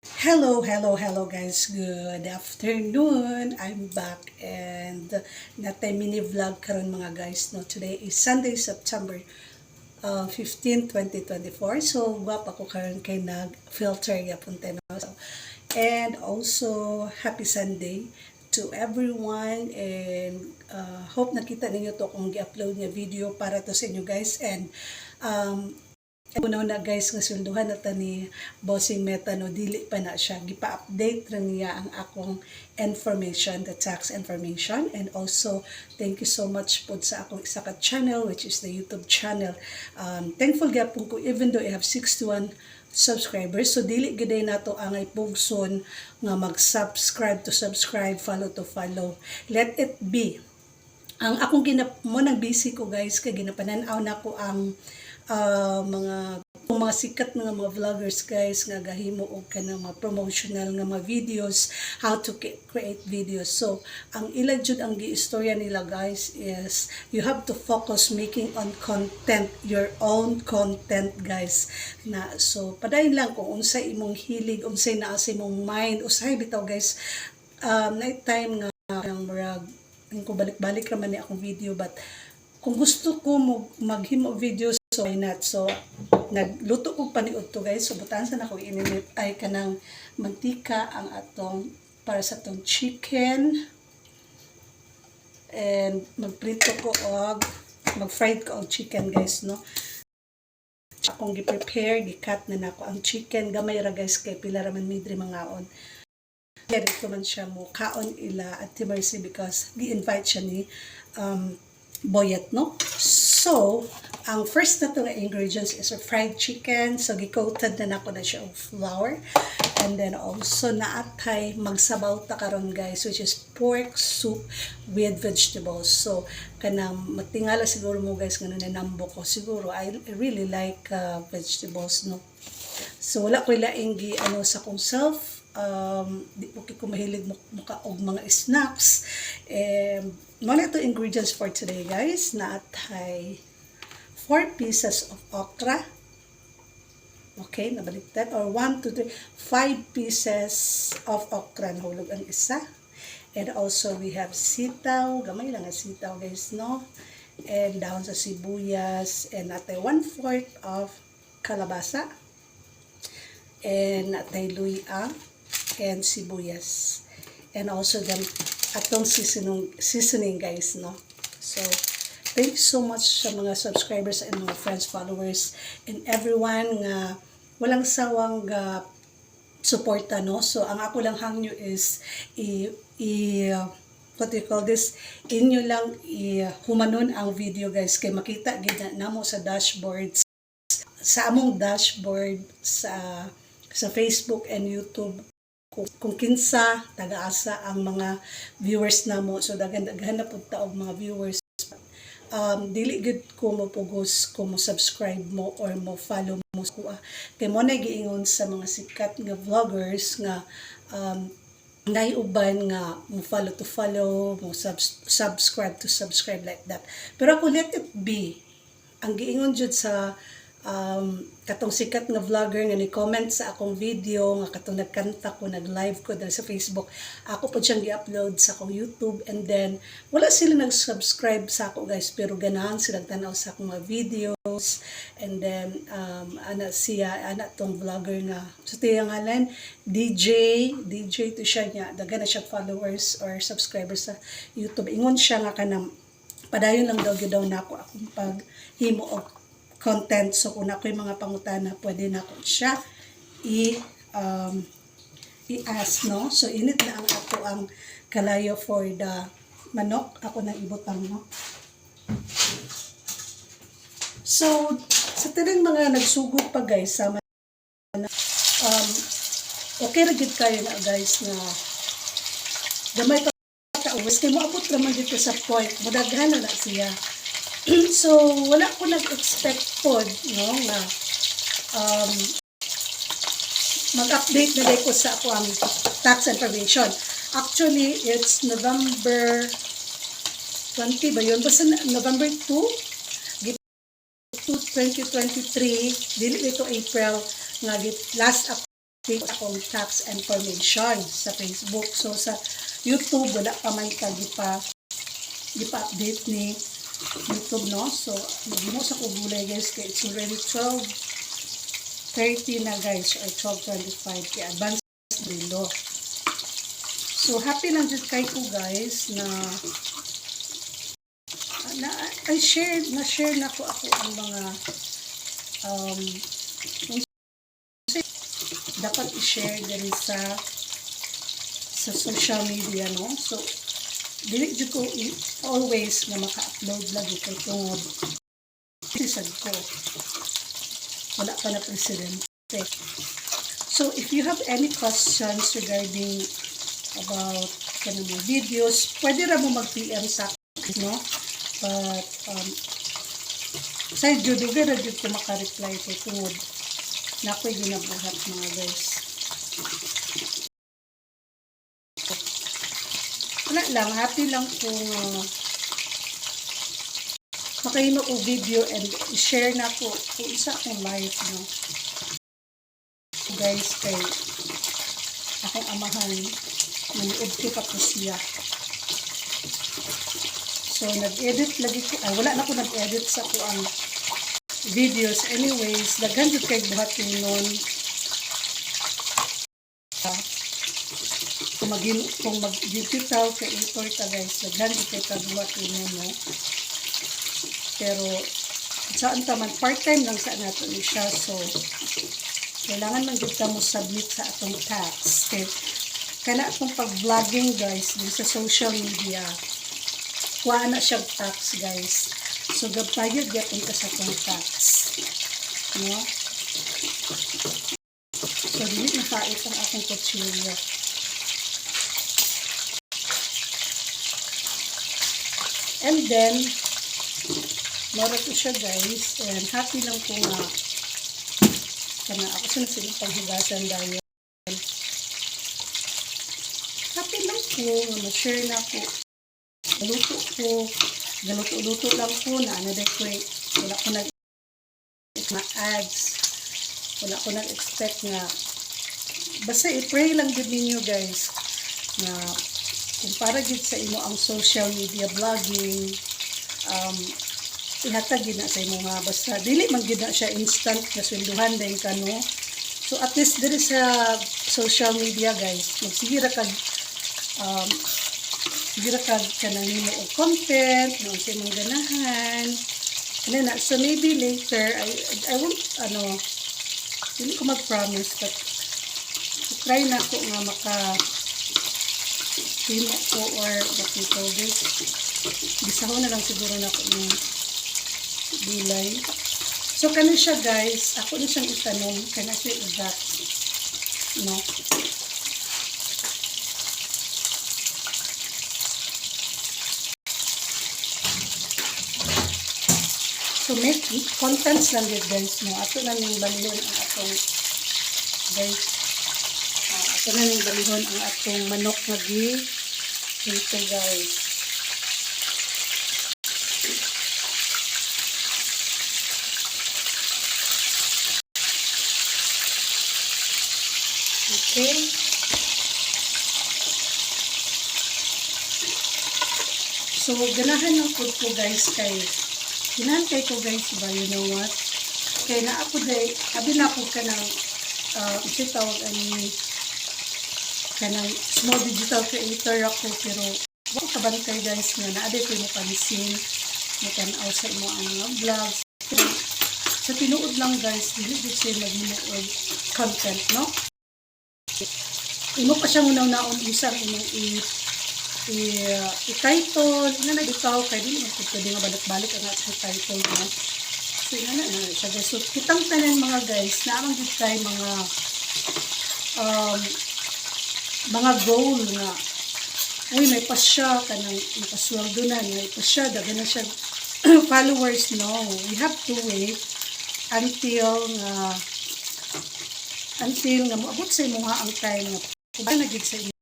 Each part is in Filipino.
Hello guys. Good afternoon. I'm back and natay mini vlog karon mga guys. No, today is Sunday, September 15, 2024. So, guwapa ko karon kay nag-filter yapunte no. So, and also happy Sunday to everyone and hope nakita ninyo to kung gi-upload nga video para to sa inyo guys and una guys nga sulduhan na ni Bossing Meta no dili pa na siya gipa-update ra niya ang akong information, the tax information, and also thank you so much po sa akong isa ka channel which is the YouTube channel. Thankful gyapon ko even though I have 61 subscribers, so dili giday nato angay pugson nga mag-subscribe to subscribe, follow to follow. Let it be. Ang akong mo nang busy ko guys kay ginapanan-aw na ko ang mga sikat nga mga vloggers guys nga gahimo og kanang mga promotional nga mga videos, how to create videos. So ang ila jud ang giistorya nila guys is you have to focus making on content, your own content guys na. So padayon lang kung unsay imong hilig, unsay naa sa imong mind, usahay bitaw guys. Night time nga ang murag ko balik-balik raman ni akong video, but kung gusto ko maghimo videos, so why not? So nagluto ko paniud to guys. So butahan sa ako ininit ay kanang mantika ang atong para sa tong chicken, and magprito ko og mag-fried ko og chicken guys no. Akong gi-prepare, gi-cut na nako ang chicken gamay ra guys kay pila ra man midri mangaon. Dito man siya mo kaon ila at Mercy because gi-invite siya ni Boyet no. So ang first na to nga ingredients is a fried chicken. So gi-coated na nako na siya og flour, and then also naatay magsabaw ta karon guys which is pork soup with vegetables. So kanang matingala siguro mo guys nga nanambo ko, siguro I really like vegetables no. So wala ko laing gi sa kong self, di ko mahilig muka og mga snacks. Mga ito ingredients for today guys, naatay 4 pieces of okra. Okay, nabaliktad. Or 1, 2, 3, 5 pieces of okra, nahulog ang isa. And also we have sitaw, gamay lang ang sitaw guys no. And dahon sa sibuyas, and natay 1/4 of kalabasa. And natay luya and sibuyas. And also the atong seasoning guys no. So thank you so much sa mga subscribers and mga friends, followers, and everyone nga walang sawang suporta no. So ang ako lang hangyo is what do you call this, inyo lang humanon ang video guys kay makita gid namo sa dashboard, sa among dashboard sa Facebook and YouTube kung kinsa taga-asa ang mga viewers namo. So daghan na pud ta og mga viewers. Dili gud ko mapugos kung mo subscribe mo or mo follow mo ko kay mo na giingon sa mga sikat nga vloggers nga naiuban nga mo follow to follow, mo subscribe to subscribe like that. Pero ako let it be. Ang giingon jud sa katong sikat nga vlogger nga ni-comment sa akong video nga katong nagkanta ko, nag-live ko dahil sa Facebook, ako po siyang gi-upload sa akong YouTube, and then wala sila nag-subscribe sa ako guys, pero ganahan silang tanaw sa akong mga videos. And then ana tong vlogger nga so tiyang ngalan DJ to siya niya, daghan na siya followers or subscribers sa YouTube. Ingon siya nga kanang padayon lang daw gyud nako akong paghimo og content. So kung ako'y mga pangutana, pwede na ko siya i-ask no. So init na ang kalayo for the manok, ako na ibutang no. So sa tanang mga nagsugod pa guys sama okay ra gid kayo na guys na gamay pa uwas kay moabot naman dito sa point mudaghan na siya. So wala ko nag-expect po no na mag-update na ko sa ako ang tax information. Actually it's November 20 ba yun? Basta November 2 2023, dili ito April nga last page akong tax information sa Facebook. So sa YouTube wala pa man gipa-update ni YouTube, no? So nagimo sa ko gulay guys kay it's already 12:30 na guys or 12:25 kay advance dilo. So happy lang jud kay ko guys na share na ko ako ang mga dapat i-share diri sa social media, no? So dili jud ko always na maka-upload lagi kay tungod sad ko wala pa na presidente. So if you have any questions regarding about kanang videos, pwede ra mo mag-PM sa akin, no? But sa jud ra jud ko maka-reply kay tungod na ako'y ginabuhat mga guys. Wala lang, happy lang kung makahimo ko video and i-share na ko kung isa akong life, no? Guys, kay akong amahan, nanood ko pa po siya. So, nag-edit lagi ko, wala na ko nag-edit sa ko ang videos. Anyways, daghan jud kay buhat yun nun. Kung mag-digital creator ta guys, daghan jud kay buhat yun nun, no? Pero saan ta man, part-time lang sa nato ni siya. So kailangan man jud ta mo submit sa atong tax. Okay? Kana atong pag-vlogging guys din sa social media, kuha na siyang tax guys. So gabtayod gyapon ka sa atong tax, no? So dili na pait ang akong kutsilyo. And then mara ko siya guys, and happy lang ko nga kana ako sa silang paghugasan dahil happy lang ko nga ma-share na ko galuto lang ko na ano dahil ko wala ko ads, wala ko nag-expect nga basta i-pray lang din ninyo guys na kung para gid sa imo ang social media vlogging, ihatag gid na sa imo nga basta dili man gid na siya instant na swelduhan din ka, no? So at least diri sa social media guys, magsigira kag kanang nimo og content no sa imong ganahan. And then, so maybe later I won't dili ko mag-promise but try na ko nga maka timo ko or what you call this, bisahon na lang siguro na ko ng gulay. So kano siya guys, ako na siyang itanom kana siya igat, no? So make contents lang yun guys, no? Ato na yung balihon ang atong guys, ato na yung balihon ang atong manok na dito guys. Okay. So ganahan ng food ko guys kay hinantay ko guys ba, you know what? Kaya na ako day, abi na ako ka ng ito tawag ka ng small digital creator ako, pero wala kabantay guys nga na aday ko mo pansin, matanaw sa imo ang mga vlogs. Sa tinuod lang guys, dili dito siya nagmunog content, no? Imo pa siya muna naon isang imong i-title na nagitaw kay di mo pwede nga balik-balik ang ating title, no? So ina na siya guys. So kitang tanan mga guys na ang gid kay mga goal nga uy may pasya kanang ipasweldo na may pasya dagan na siya followers, no? We have to wait until nga moabot sa imo nga ang time nga kung na gid sa imo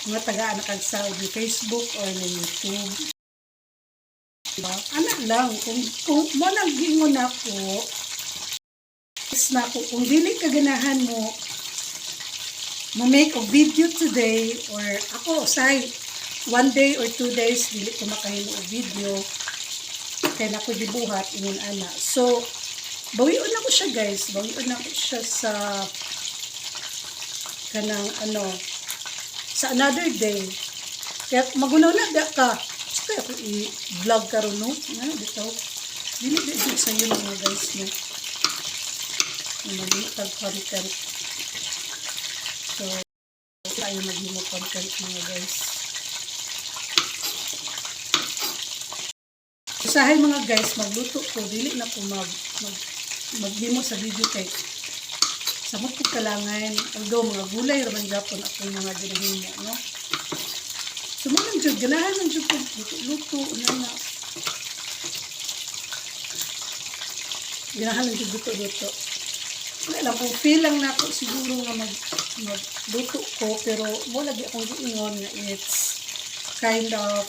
mga tagaan na kagsa ni Facebook or ni YouTube, diba? Anak lang kung mo nag-ingon ako na kung dili ka ganahan mo make a video today, or ako say 1 day or 2 days dili ko makahimo og video kay na ko gibuhat ingon ana. So bawion na ko siya guys, bawion na ko siya sa kanang sa another day. Kaya magunaw na da ka. Kaya ako i-vlog karon no. Na dito. Dili sa yun mga guys no. Mag-tag content. So tayo mag-mo content mga guys. Usahay mga guys, magluto ko dili na ko maghimo sa video kay samot ko kalangan, although mga gulay raman gapon akong mga ginahimo no. Sumunod jud ganahan man jud ko luto na. Ganahan jud luto. Wala lang kung feel lang na ako siguro nga magluto ko, pero wala di akong giingon nga it's kind of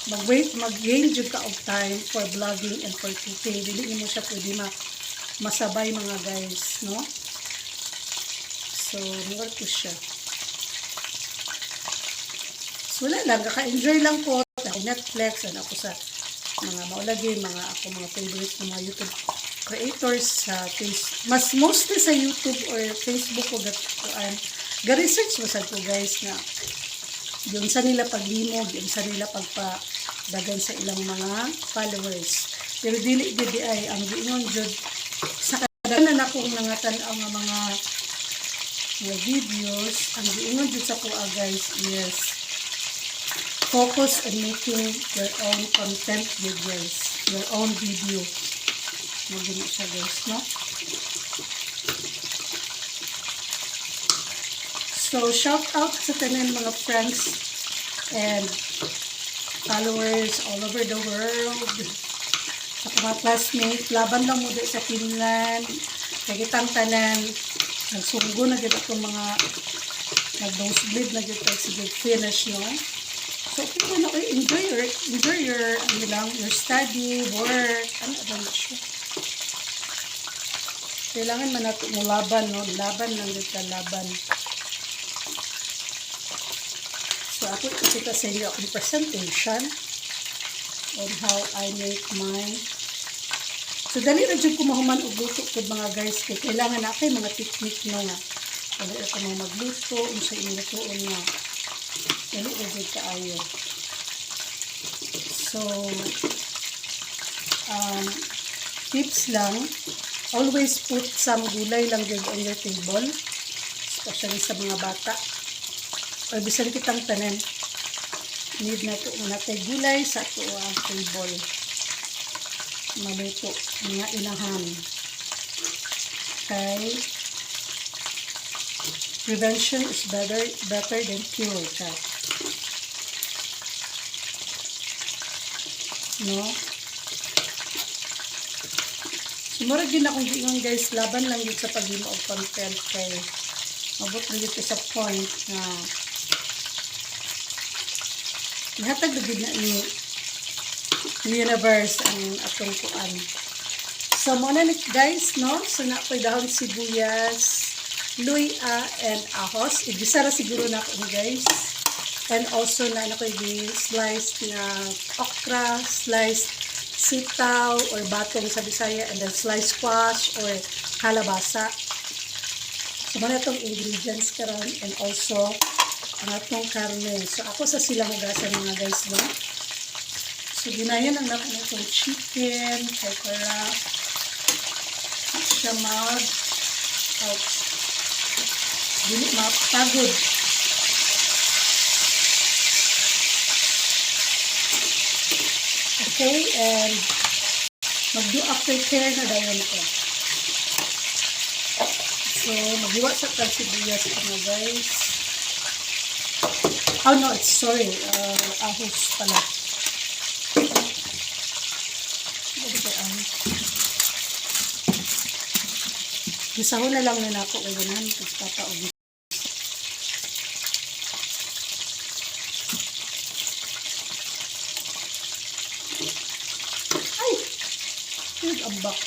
mag-gain jud ka of time for vlogging and for cooking. Dili mo siya pwede masabay mga guys, no? So, mura ko siya. So, wala lang. Kaka-enjoy lang ko. Netflix. Ako sa mga maulagi, ako mga favorite ng mga YouTube creators sa mas mostly sa YouTube or Facebook ko ga-research mo sa ko guys na yun sa nila paglimog, yun sa nila pagpadagan sa ilang mga followers. Pero dili gid ay ang giingon jud sa kadaghanan akong nangatan-aw nga mga videos, ang giingon jud sa ko guys is focus on making your own content videos, your own video. Magano siya guys, no? So, shout out sa tanan mga friends and followers all over the world. Sa mga classmates, laban lang mo dito sa Finland. Kagitang tanan, nagsunggo na dito itong mga nag-nosebleed na dito sige finish, no? So, kung ano, enjoy your study, work, ano siya. Kailangan man natin mo laban, no? Laban lang dito, laban. So, ako ipakita sa inyo akong presentation on how I make mine. So, dali na dyan ko mahuman og luto ko mga guys. Kaya kailangan na kayo mga technique no nga. Dali ako mga magluto, sa inutuon nga. Dali na dyan kaayo. So, tips lang, always put some gulay lang dyan on your table. Especially sa mga bata. O bisan kitang tanan. Need na ito natin gulay sa ito ang table. Maluto mga inahan. Okay. Prevention is better than cure. Okay. No? Sumurag din akong giingon guys, laban lang yun sa paghimo of content kay mabot na dito sa point na ihatag na din na ni universe ang atong kuan. So muna ni guys, no? So na ko'y dahon sibuyas, luya, and ahos. Igisa ra siguro na ako guys. And also na ko'y sliced na okra, sliced sitaw or batong sa Bisaya, and then sliced squash or kalabasa. So muna itong ingredients karon, and also ang atong karne. So ako sa silang hugasan mga guys, no? So ginayan ang natin itong chicken, kay para siya dili mapagod. Okay, and mag-do aftercare na dayon ko. So mag-iwa sa sibuyas mga guys. Oh no, it's sorry. Ahos pala. Gisahon na lang na ako. Ay, ganahan. Tapos tataog. Ay! Ang ambak.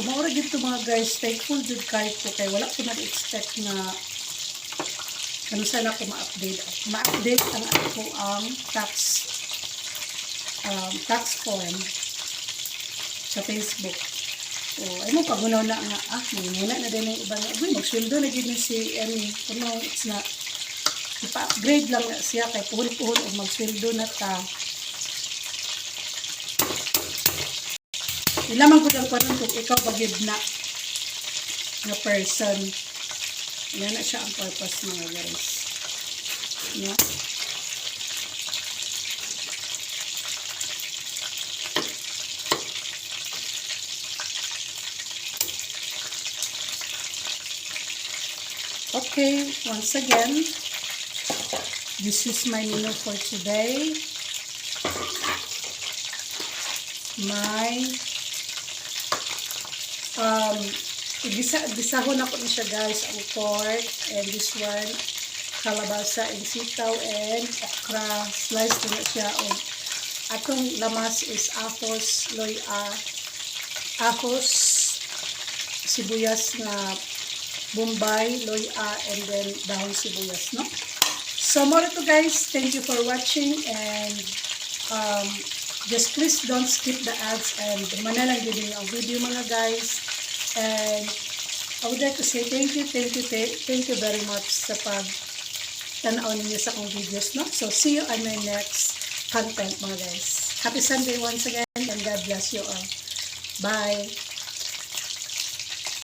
So maura dito mga guys, thankful jud kay ko kay wala ko na-expect na ano sana ako ma-update ang ako ang tax form sa Facebook. O ay mo pagunaw na nga muna na din yung iba na magsweldo na gid ni si Emmy. Kuno it's na ipa-upgrade lang na siya kay puhol-puhol o magsweldo na ta. Ilaman ko lang parang kung ikaw bagid na person. Yan na siya ang purpose mga guys. Yeah. Okay, once again, this is my menu for today. My gisahon ako na siya guys, ang pork, and this one kalabasa and sitaw and okra, slice ko na siya. O atong lamas is ahos, sibuyas na Bombay, loya, and then dahon sibuyas, no? So more to guys, thank you for watching, and just please don't skip the ads and manalang din ang video mga guys. And I would like to say thank you very much sa pag-tanaw ninyo sa akong videos, no? So see you on my next content mga guys. Happy Sunday once again, and God bless you all. Bye!